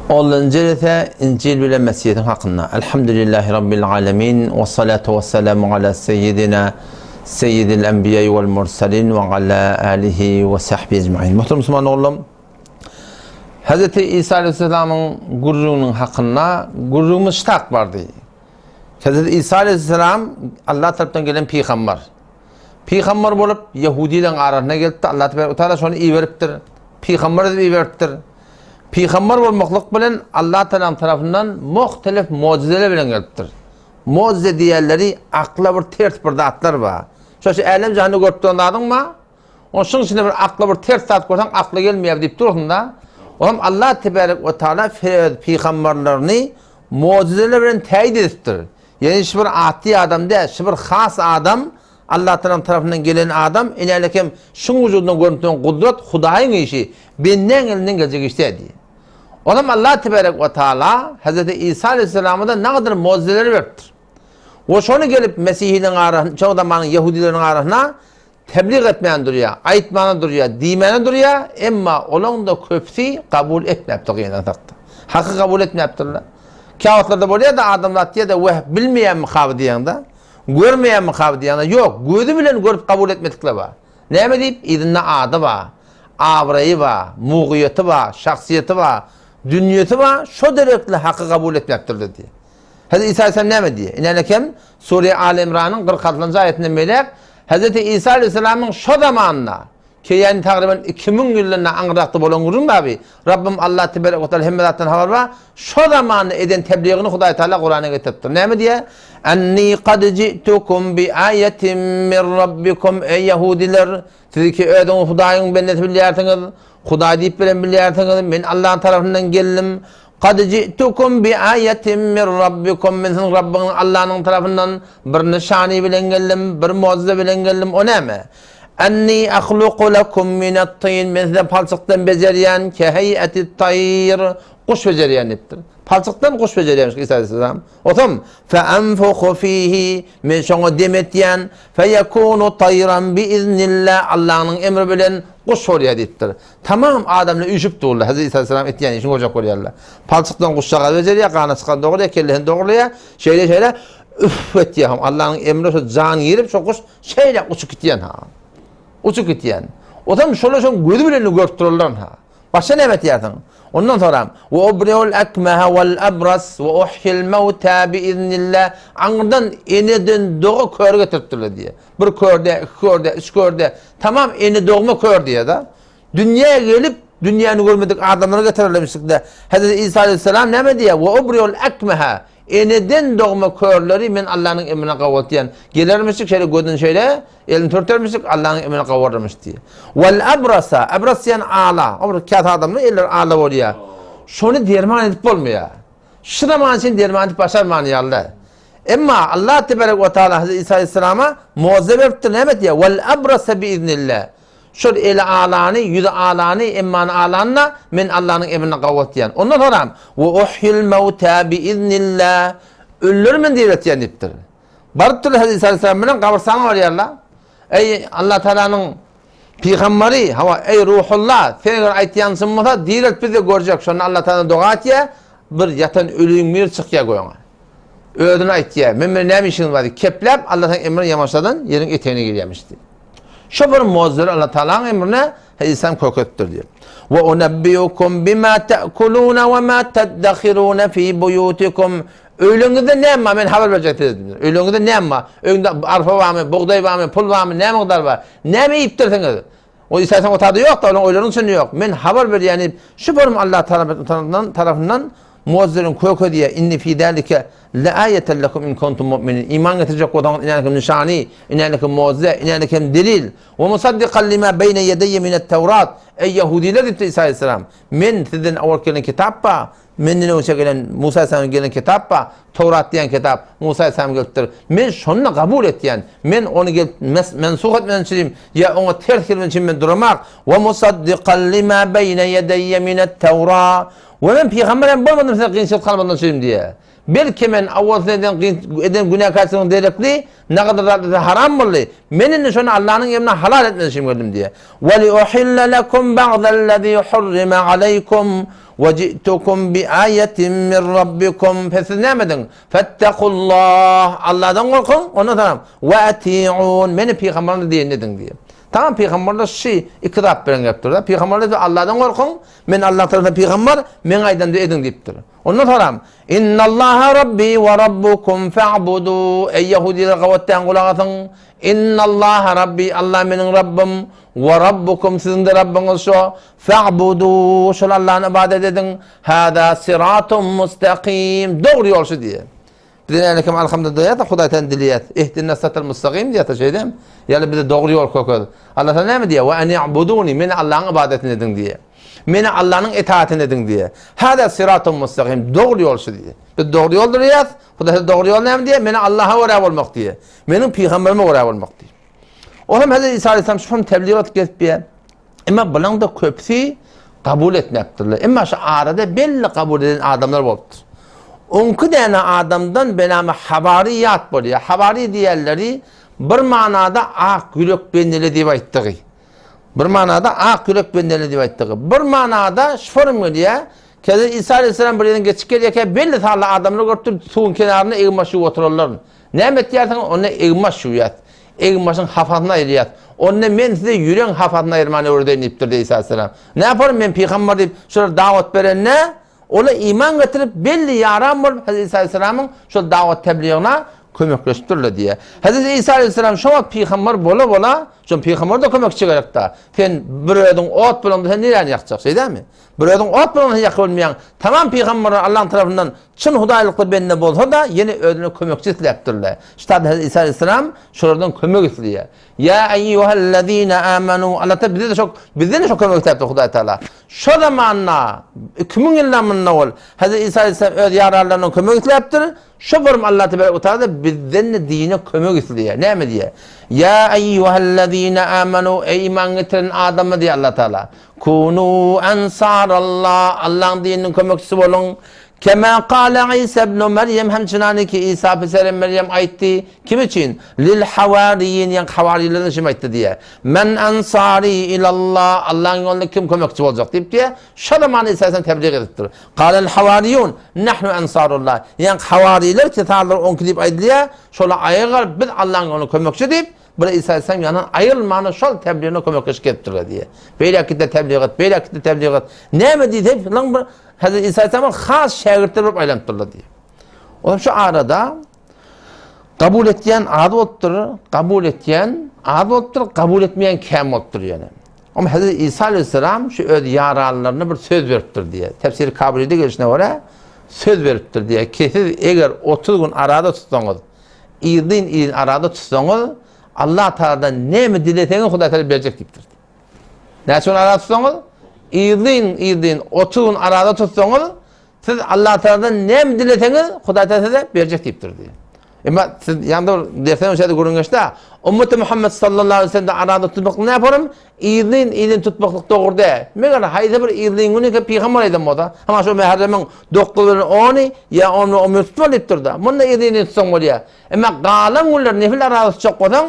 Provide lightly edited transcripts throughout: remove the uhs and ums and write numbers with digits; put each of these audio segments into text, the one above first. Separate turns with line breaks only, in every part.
10. ise İncil bilen Mesih'in hakkında. Elhamdülillahi Rabbil alemin. Ve salatu ve selamu ala seyyidil enbiya'i vel mursalin ve ala alihi ve sahbihi ecma'in. Muhterem Müslüman oğlum, Hz. İsa Aleyhisselam'ın gururunun hakkında gururumuz ştak vardı. Hz. İsa Aleyhisselam Allah tarafından gelen peygamber. Peygamber olup Yahudilerin arasına geldi. Allah Teala şunu iyi veriptir. Peygamber de iyi veriptir. Peygamber olmaklık bilen Allah Teala tarafından muhtelif mucizeler bilen geliptir. Mucize diğerleri akla bir ters bir atlar var. Şöyle elem canını görüp adın mı? Onun içinde bir akla bir ters at görsen akla gelmiyor deyip dursun da. Oğlum Allah Teala peygamberlerini mucizeler bilen teyit ediptir. Yani şu bir ati adam değil, şu bir has adam, Allah tarafından gelen adam, inerlekem şun vücudundan görüntülen kudret, Hudayın işi, benden elinden gelecek işte diye. Oğlum Allah Teala, Hz. İsa Aleyhisselam'a da ne kadar mucizeleri veriptir. O şunu gelip Mesih'in arasına, çoğu zamanın Yahudilerin arasına tebliğ etmeyen duruyor, ayetmana duruyor, dimene duruyor, ama onun da köpsi kabul etmeyiptir yeniden taktı. Hakkı kabul etmeyiptirler. Kağıtlarda böyle da adamlar diye de bilmeyen mi kabul diyen de, görmeyen mi kabul diyen de yok. Gözü bilen görüp kabul etmedikler var. Ne mi deyip? İdinle adı var, avrayı var, muğiyeti var, şahsiyeti var, dünyeti var. Şu derekle hakkı kabul etmeyiptirler diye. Hz. İsa Aleyhisselam ne mi diye? İnanırken Sure-i Al-İmran'ın 46. ayetinde melek Hz. İsa Aleyhisselam'ın şu zamanına ki yani takriben 2000 yıllarına anıraktı olan kurun abi. Rabbim Allah Teala hemmedattan haber var. Şu zamanı eden tebliğini Huday Teala Kur'an'a getirtti. Ne mi diye? Enni kad ci'tukum bi ayetin min rabbikum ey Yahudiler. Siz ki ödün Huday'ın benneti biliyorsunuz. Huday deyip bilen biliyorsunuz. Ben Allah'ın tarafından geldim. Kad ci'tukum bi ayetin min rabbikum. Men sizin Rabbinin Allah'ın tarafından bir nişani bilen geldim. Bir mucize bilen geldim. O ne mi? Enni ahluqu lekum minat-tin. Ben size palçıktan beceriyen ke heyeti tayr. Kuş beceriyen iptir. Palçıktan kuş beceriyenmiş İsa Aleyhisselam. Otom fe enfuhu fihi men şonu demetiyen fe yekunu tayran bi iznillah. Allah'ın emri bilen kuş oluyor deyiptir. Tamam adamla üşüp dururlar. Hazreti İsa Aleyhisselam etiyen işin olacak oluyorlar. Palçıktan kuşağa beceriyor, kanı çıkan doğruya, kellehen doğruya, şeyle üf etiyen. Allah'ın emri şu can yiyip şu kuş şeyle uçuk etiyen ha. Uçuk etiyen. O zaman şöyle gözü bilen görüp ha. Başka ne etiyen? Ondan sonra ve ubriul ekmeha vel abras ve uhyil mevta bi iznillah. Anından eneden doğu kör getirttiler diye. Bir körde, iki körde, üç körde. Tamam eni doğma kör diye da. Dünyaya gelip dünyanı görmedik adamları getirirlemiştik de. Hazreti İsa Aleyhisselam ne mi diye? Ve ubriul ekmeha. Eneden doğma körleri men Allah'ın emrine kavvatiyen. Gelirmiştik şöyle gözün şöyle elini törtermiştik Allah'ın emrine kavvarmış diye. Vel abrasa. Abras yani ağla. O kağıt adamlar eller ağla oluyor. Şunu derman edip olmuyor. Şuna manşin derman edip başar mani Allah. Ama Allah Teala Hazreti İsa Aleyhisselam'a muazzeb ettir ne diye? Vel abrasa bi iznillah. Şöyle ele ağlanı, yüzü ağlanı, emmanı ağlanına men Allah'ın emrine kavvatiyen. Ondan sonra ve uhyil mevta bi iznillah. Ölür men diye iptir. Barıttır Hazreti Aleyhisselam'ın kabristana var ya Allah. Ey Allah Teala'nın peygamberi, hava ey ruhullah, senin ayetiyansın mı diret bize görecek. Şunu Allah Teala dua et ya, bir yatan ölüyün bir çıkıya koyana. Ödün ayet ya, men ne işin vardı? Keplep Allah'ın emrini yamaçladın, yerin eteğine giriyormuştu. Şu bir muazzir Allah Teala'nın emrine İslam korkuttur diyor. Ve unebbiyukum bima ta'kuluna ve ma teddakhiruna fi buyutikum. Öğlünüzde ne ama ben haber verecek dedim. Öğlünüzde ne ama? Öğünde arpa var mı, buğday var mı, pul var mı, ne miktar var? Ne mi iptirsiniz? O İsa'nın o tadı yok da onun öğlünün sonu yok. Ben haber ver yani şu bir Allah tarafından muazzirin korku diye inni fi zalika la ayeten lekum in kuntum mu'minin. İman getirecek olan inanlıkım nişani, inanlıkım muazze, inanlıkım delil. Ve musaddiqan lima beyne yedeyye minet Tevrat. Ey Yahudiler dedi İsa Aleyhisselam. Men sizin avval kitappa, menden önce gelen Musa Aleyhisselam'ın gelen kitappa, Tevrat diyen kitap Musa Aleyhisselam getirdi. Men şunu kabul ettiyen, men onu mensuh etmeden için ya onu terk etmeden için ben durmak. Ve musaddiqan lima beyne yedeyye minet Tevrat. Ve ben peygamberim bulmadım size kıyınçılık kalmadan söyleyeyim diye. Belki men eden, avvaz eden günah karşısında derekli, ne kadar da haram oldu. Menin şunu Allah'ın emrine halal etmesini gördüm diye. وَلِأُحِلَّ لَكُمْ بَعْضَ الَّذ۪ي حُرِّمَ عَلَيْكُمْ وَجِئْتُكُمْ بِآيَةٍ مِّنْ رَبِّكُمْ Fesir ne demedin? فَاتَّقُوا اللّٰهِ Allah'tan korkun, onu tamam. وَاَتِيعُونَ Beni peygamberine diye nedin diye. Tamam peygamberler iki taraf bilen yaptır da. Peygamberler de Allah'tan korkun. Men Allah tarafından peygamber, men aydan da edin deyiptir. Ondan sonra İnnallaha Rabbi ve Rabbukum fa'budu. Ey Yahudiler kavvetten kulak atın. İnnallaha Rabbi, Allah benim Rabbim ve Rabbukum, sizin de Rabbiniz şu. Fa'budu. Şöyle Allah'ın ibadet edin. Hâdâ siratun mustakim. Doğru yol şu diye. Bir de aleyküm alhamdülillah da Huday'tan diliyet. İhdinna satal mustakim diye ta şeydim. Yani bir de doğru yol koydu. Allah ne mi diye? Ve en ya'buduni. Beni Allah'ın ibadetini edin diye. Beni Allah'ın itaatini edin diye. Hâdâ siratun mustakim. Doğru yol şu diye. Bir doğru yoldur ya. Huday'ta doğru yol ne mi diye? Beni Allah'a uğrav olmak diye. Benim peygamberime uğrav olmak diye. O hem Hazreti İsa Aleyhisselam şu tebliğat getip ama bunun da köpsi kabul etmektirler. Ama şu arada belli kabul eden adamlar oldu. 10 tane adamdan benamı havariyat buluyor. Havari diğerleri bir manada ak yürek beneli diye ayttığı. Bir manada ak yürek beneli diye ayttığı. Bir manada şform diye keze İsa Aleyhisselam bir yerden geçip gelirken belli tarla adamlar götürüp suyun kenarına eğmaşı otururlar. Ne metyersen onu eğmaşı yat. Eğmaşın hafadına eliyat. Onunla men size yüren hafadına ermani ördeyini iptirdi İsa Aleyhisselam. Ne yaparım ben peygamber deyip şöyle davet veren ne? Ola iman getirip belli yaram olup Hazreti İsa Aleyhisselam'ın şu davet tebliğine kömekleştirirler diye. Hazreti İsa Aleyhisselam şu an peygamber bola şu peygamber de kömekçi gerek da. Sen bir ödün ot bulan sen nereden yakacak şey değil mi? Bir ödün ot bulan yakılmayan tamam peygamber Allah'ın tarafından çın hudaylıklı benimle bolsa da yeni ödünü kömekçi itleyiptirler. İşte Hazreti İsa Aleyhisselam şuradan kömek itleye. Ya eyyühellezine amenu Allah tabi bize de çok kömek itleyiptir Huday Teala. Şu zamanla kimin illamınla ol Hazreti İsa Aleyhisselam öz yararlarından kömek itleyiptir. Şu form Allah Teala bizden de dine kömek itleye. Ne mi diye? Ya eyyühellezine amenu ey iman getiren adamı diye Allah Teala. Kunu ensarallah Allah'ın dininin kömekçisi olun. Kema kâle İsa ibn Meryem hemçinani ki İsa Peygamber Meryem aytti. Kim için? Lil havariyin yani havarilerin için aytti diye. Men ansari ilallah Allah'ın yolunda kim kömekçi olacak deyip diye. Şu zaman İsa'dan tebliğ ediptir. Kâlel havariyun nahnu ensarullah. Yani havariler ki ta'allar on kidip aydı diye. Şöyle ayıgar biz Allah'ın yolunda kömekçi deyip böyle İsa Aleyhisselam yanından ayrılmanı şol tebliğine kömekçi ettiler diye. Böyle kitle tebliğ et, böyle kitle tebliğ et. Ne mi deyip lan Hazreti İsa Aleyhisselam'ın has şagirdleri olup aylanıptırlar diye. O zaman şu arada kabul ettiyen adı ottur, kabul ettiyen adı ottur, kabul etmeyen kem ottur yani. Ama Hazreti İsa Aleyhisselam şu öz yararlarına bir söz veriptir diye. Tefsiri kabul ediyor gelişine göre söz veriptir diye. Kesin eğer 30 gün arada tutsanız, idin arada tutsanız Allah Teala'dan ne mi dileteniz Huday Teala verecek deyiptir. Ne için arada tutsanız? İdin 30 gün arada tutsanız siz Allah Teala'dan ne mi dileteniz Huday Teala verecek deyiptir diye. Ama siz yanında dersen şeyde görüngeçte Ümmeti Muhammed sallallahu aleyhi ve sellem arada tutmak ne yaparım? İdin tutmaklık doğru değil. Meğer hayda bir idin günü ki peygamber edem o da. Ama şu meherremin 9'unu 10'u ya onu tutmalıptır da. Bunda idini tutsan oluyor. Ama galan günler nefil arada tutacak olan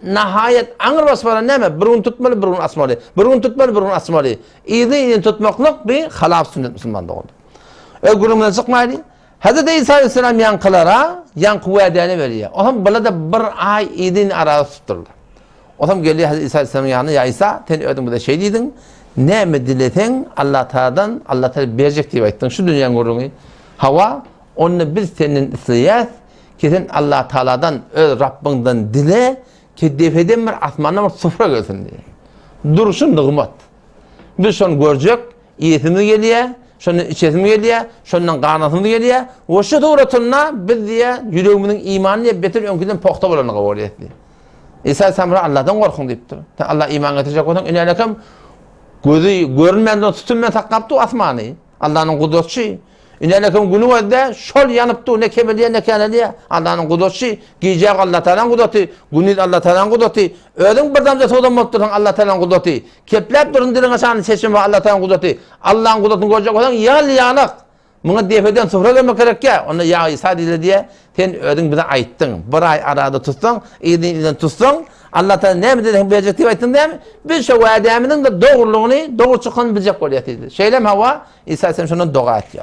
nihayet angır basmalı ne mi? Bir gün tutmalı, bir gün asmalı. Bir gün tutmalı, bir gün asmalı. İdin tutmaklık bir halaf sünnet Müslüman'da oldu. Günümüzden çıkmaydı. Hazreti İsa Aleyhisselam yankılara yankı vadeni veriyor. O zaman böyle de bir ay idin arada tutturdu. O zaman geliyor Hazreti İsa Aleyhisselam'ın yanına ya İsa sen ödün bu da şey dedin. Ne mi dileten Allah Teala'dan Allah Teala verecek diye baktın. Şu dünyanın gururunu. Hava onu biz senin isteyez ki sen Allah Teala'dan Rabbinden dile ki defeden bir asmanına bir sıfıra gelsin diye. Duruşun nığmat. Biz şunu görecek, iyisini geliyor. Şunun içesimi geliyor, şundan qarnasını geliyor. O şu doğrultusunda biz diye yüreğimizin imanı betir önküden poxta bolanı qabul etdi. İsa Aleyhisselam Allah'tan korkun deyipti. Allah iman getirecek olan inanakam gözü görünmeden tutunmayan taqqaptı asmanı. Allah'ın kudretçi. İnanakam günü vardı, şol yanıptı ne kemeliye ne kaneliye. Allah'ın kudretçi. Giyecek Allah Teala'nın kudreti, günü Allah Teala'nın kudreti. Ödün bir damca soğudan mutludan Allah Teala'nın kudreti. Keplep durun dilin aşağını seçim var Allah Teala'nın kudreti. Allah'ın kudretini görecek olan yal yanık. Buna defeden sofra vermek gerek ya. Onu ya İsa diye sen ödün bize ayttın. Bir ay arada tutsan, iyiden tutsan, Allah Teala ne mi dedi bilecek diye ayttın değil mi? Biz şu vademinin de doğruluğunu, doğru çıkanı bilecek oluyatıydı. Şeylem hava, İsa sen şunu doğa et ya.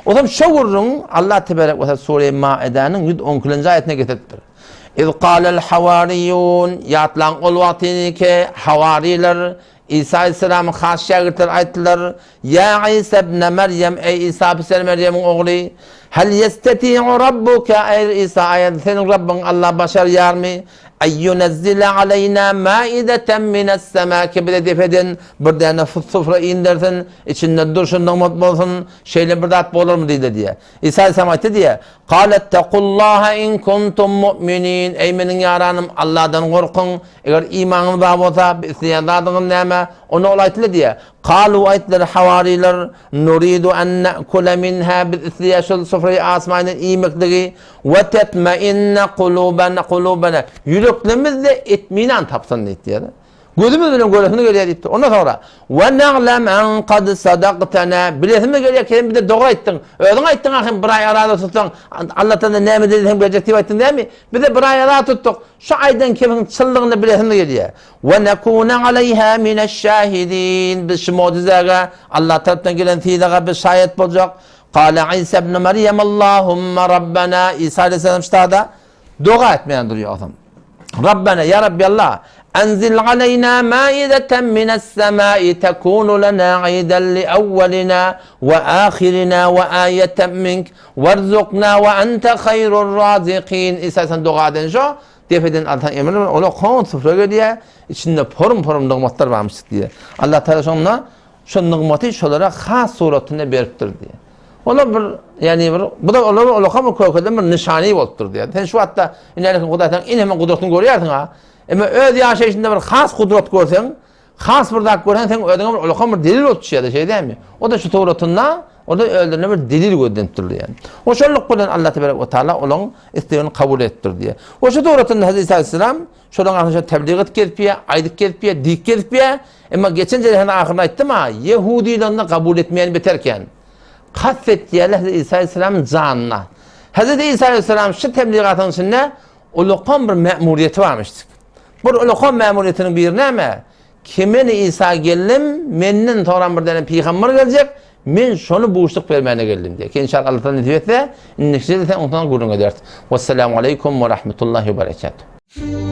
O zaman şu vurun Allah Tebarek ve Teala Sure-i Maide'nin 110. ayetine getirtir. İz kâlel havariyun yatlan ol vaktini ki havariler İsa Aleyhisselam'ın has şagirdler ayettiler. Ya İsa ibn Meryem ey İsa ibn Meryem'in oğlu hel yesteti'u rabbuke ey İsa ayet senin Rabbin Allah başar yar mı? Eyyunezzile aleyna maideten mines sema ki bir de defedin bir tane sofra indirsin içinde durşundan mutlu olsun şeyle bir dağıt olur mu diye. İsa Aleyhisselam ayette diye kâlet tekullaha in kuntum mu'minin ey benim yaranım Allah'tan korkun eğer imanın var olsa istiyadadığın neme onu olaytlı diye. Kalu ayetleri havariler nuridu en ne'kule minha biz istiyaşıl sofrayı asmayının iyimekliği ve tetmeinne kulubena yüreklerimizle itminan tapsın diye. Gözümüz bilen göresini görüyor diye. Ondan sonra ve na'lem en kad sadaqtana bilesimiz görüyor ki bir de doğru ettin. Ödün ettin ahim bir ay arada tutsan Allah'tan da ne mi dedin bilecek diye ettin değil mi? Bir de bir ay arada tuttuk. Şu aydan kimin çıllığını bilesimiz görüyor. Ve nekune aleyha mineşşahidin biz şu mucizeye Allah tarafından gelen fiilere bir şahit olacak. Kâle İsa ibn Meryem Allahümme Rabbena İsa Aleyhisselam ştada dua etmeyen duruyor adam. Rabbena ya Rabbi Allah أنزل علينا مائدة من السماء تكون لنا عيدا لأولنا وآخرنا وآية منك وارزقنا وأنت خير الرازقين İstersen dua edin şu defeden Allah'tan emrin onu kon sıfıra diye içinde porum nıgmatlar varmış diye. Allah Teala sonra şu nıgmatı şolara has suretinde beriptir diye. Ola bir yani bu da ola kamı koyduğum bir nişani oluptur diye. Sen şu hatta inerken kudretten in hemen kudretini görüyorsun ha. Ama öz yaşayışında bir has kudret görsen, has bir dak görsen sen ödüne bir olakam bir delil oluşuyor şey değil mi? O da şu Tevrat'ında o da öldürüne bir delil gösterdir yani. O şolluk bilen Allah Tebarek ve Teala onun isteğini kabul ettir diye. O şu Tevrat'ında Hazreti Aleyhisselam şolan arkadaşlar tebliğ etkiye, aydık etkiye, dik etkiye ama geçen sene ahirine ettim ha Yahudilerini kabul etmeyen biterken kastettiği Hazreti İsa Aleyhisselam'ın canına. Hazreti İsa Aleyhisselam şu tebliğatın içinde olakam bir memuriyeti varmıştı. Bu ulukam memuriyetinin bir neme? Kimin İsa geldim, menden toran bir tane peygamber gelecek, men şonu buğuşluk vermeye geldim diye. Ki inşallah Allah'tan netice etse, innekşide sen ondan gurun edersin. Vesselamu aleyküm ve rahmetullahi ve berekatuhu.